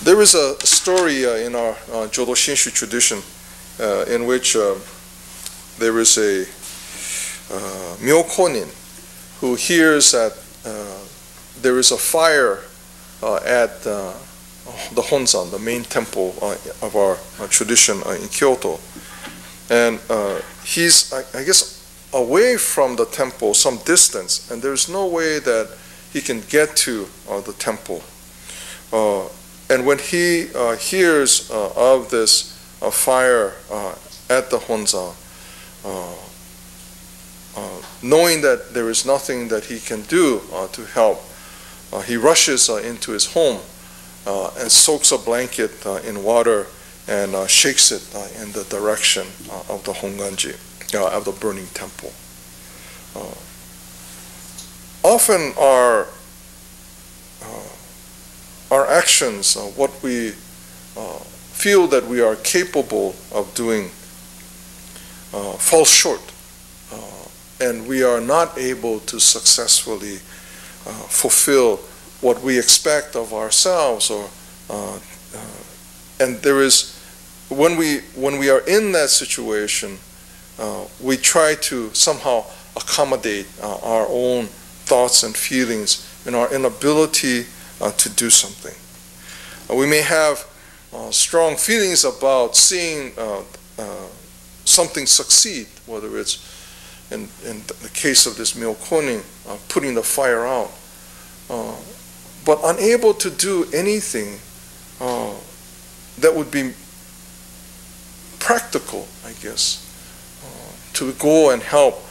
There is a story in our Jodo Shinshu tradition in which there is a myokonin who hears that there is a fire at the Honzan, the main temple of our tradition in Kyoto. And he's, I guess, away from the temple some distance, and there's no way that he can get to the temple. And when he hears of this fire at the Honzan, knowing that there is nothing that he can do to help, he rushes into his home and soaks a blanket in water and shakes it in the direction of the Honganji, of the burning temple. Often our actions, what we feel that we are capable of doing, fall short, and we are not able to successfully fulfill what we expect of ourselves, or and there is, when we are in that situation, we try to somehow accommodate our own thoughts and feelings and our inability to do something. We may have strong feelings about seeing something succeed, whether it's in the case of this myokonin, putting the fire out, but unable to do anything that would be practical, I guess, to go and help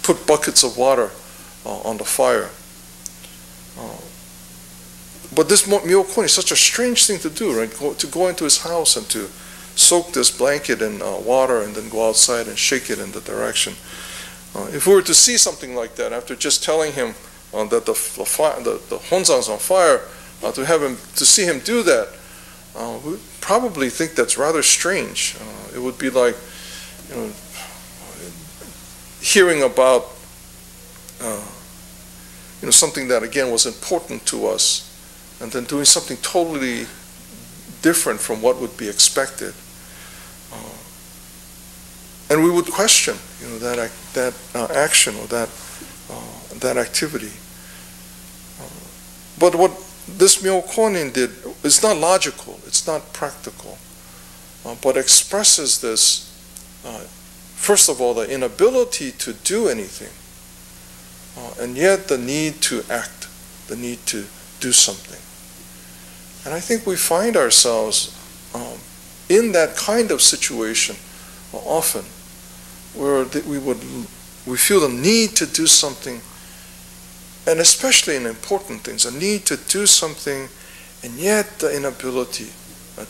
put buckets of water on the fire. But this myokonin is such a strange thing to do, right? To go into his house and to soak this blanket in water and then go outside and shake it in the direction. If we were to see something like that, after just telling him that the Honzan's on fire, to see him do that, we probably think that's rather strange. It would be like, hearing about something that again was important to us, and then doing something totally different from what would be expected, and we would question, that action or that activity. But what this myokonin did is not logical, it's not practical, but expresses this, first of all, the inability to do anything, and yet the need to act, the need to do something. And I think we find ourselves in that kind of situation often, where we feel the need to do something, and especially in important things, a need to do something, and yet the inability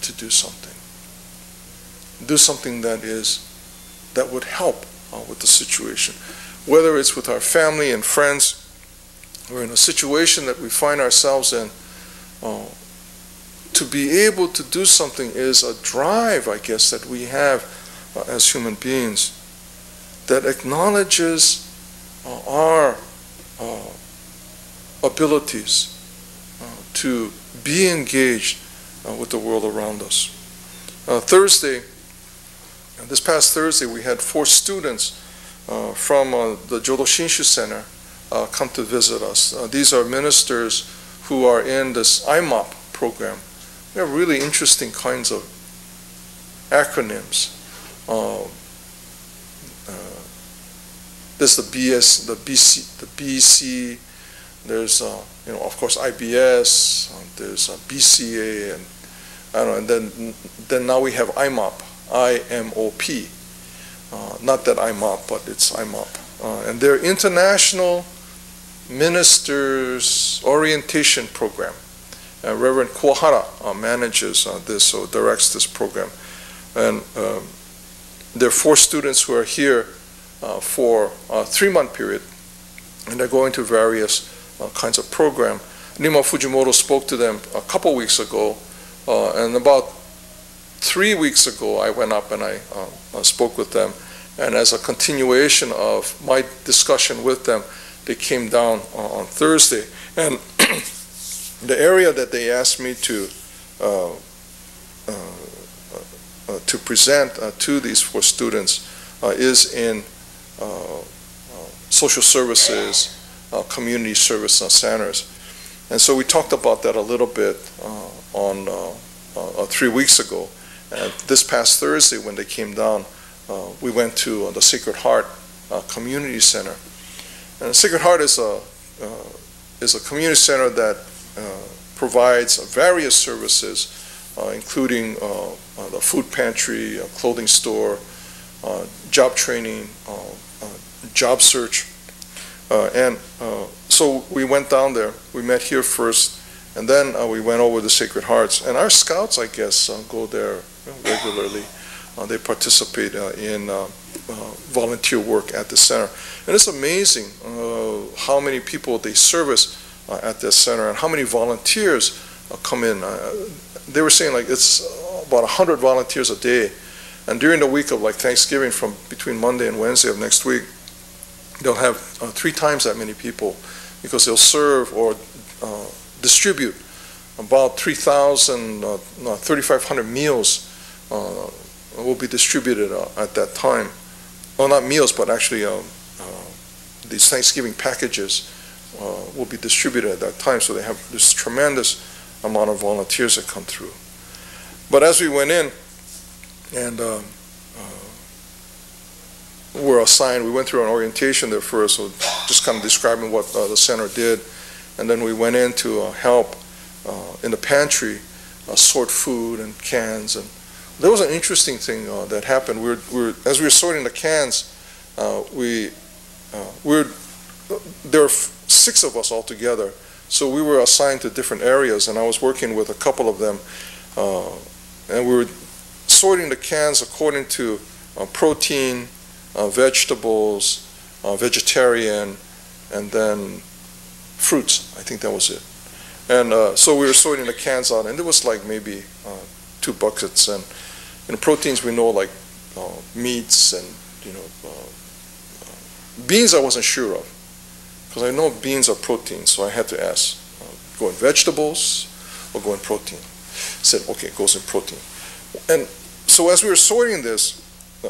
to do something. Do something that would help with the situation. Whether it's with our family and friends, or in a situation that we find ourselves in, to be able to do something is a drive, I guess, that we have as human beings, that acknowledges our abilities to be engaged with the world around us. This past Thursday, we had 4 students from the Jodo Shinshu Center come to visit us. These are ministers who are in this IMOP program. They have really interesting kinds of acronyms. There's the BC, there's of course IBS, there's BCA, and I don't know, and then now we have IMOP, IMOP. Not that IMOP, but it's IMOP. And their International Ministers Orientation Program. Reverend Kuwahara manages this, or directs this program. And there are 4 students who are here for a 3-month period, and they're going to various kinds of program. Nima Fujimoto spoke to them a couple weeks ago, and about 3 weeks ago I went up and I spoke with them, and as a continuation of my discussion with them, they came down on Thursday. And The area that they asked me to present to these 4 students is in social services, community service centers. And so we talked about that a little bit on 3 weeks ago. And this past Thursday when they came down, we went to the Sacred Heart Community Center. And the Sacred Heart is a community center that provides various services, including the food pantry, clothing store, job training, job search. And so we went down there. We met here first, and then we went over to Sacred Hearts. And our scouts, I guess, go there regularly. They participate in volunteer work at the center. And it's amazing how many people they service at this center and how many volunteers come in. They were saying like it's about 100 volunteers a day. And during the week of like Thanksgiving, from between Monday and Wednesday of next week, they'll have 3 times that many people, because they'll serve or distribute about 3,000, 3,500 meals will be distributed at that time. Well, not meals, but actually these Thanksgiving packages will be distributed at that time. So they have this tremendous amount of volunteers that come through. But as we went in and were assigned, we went through an orientation there first, so just kind of describing what the center did. And then we went in to help in the pantry sort food and cans. And there was an interesting thing that happened. As we were sorting the cans, there were 6 of us all together. So we were assigned to different areas, and I was working with a couple of them. And we were sorting the cans according to protein, vegetables, vegetarian, and then fruits. I think that was it. And so we were sorting the cans out, and there was like maybe 2 buckets. And in proteins, we know like meats and beans. I wasn't sure of, because I know beans are protein, so I had to ask: go in vegetables or go in protein? I said, okay, it goes in protein. And so as we were sorting this,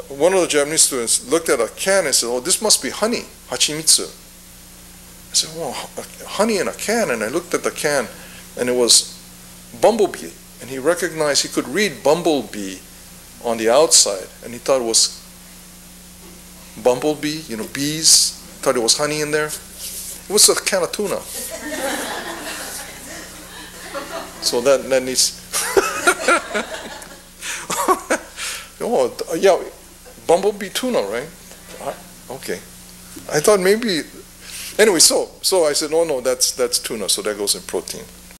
one of the Japanese students looked at a can and said, oh, this must be honey, hachimitsu. I said, well, honey in a can. And I looked at the can, and it was bumblebee. And he recognized, he could read bumblebee on the outside, and he thought it was bumblebee, bees, thought it was honey in there. It was a can of tuna. So that needs... Oh, yeah, bumblebee tuna, right? Okay. I thought maybe... Anyway, so I said, no, that's tuna, so that goes in protein.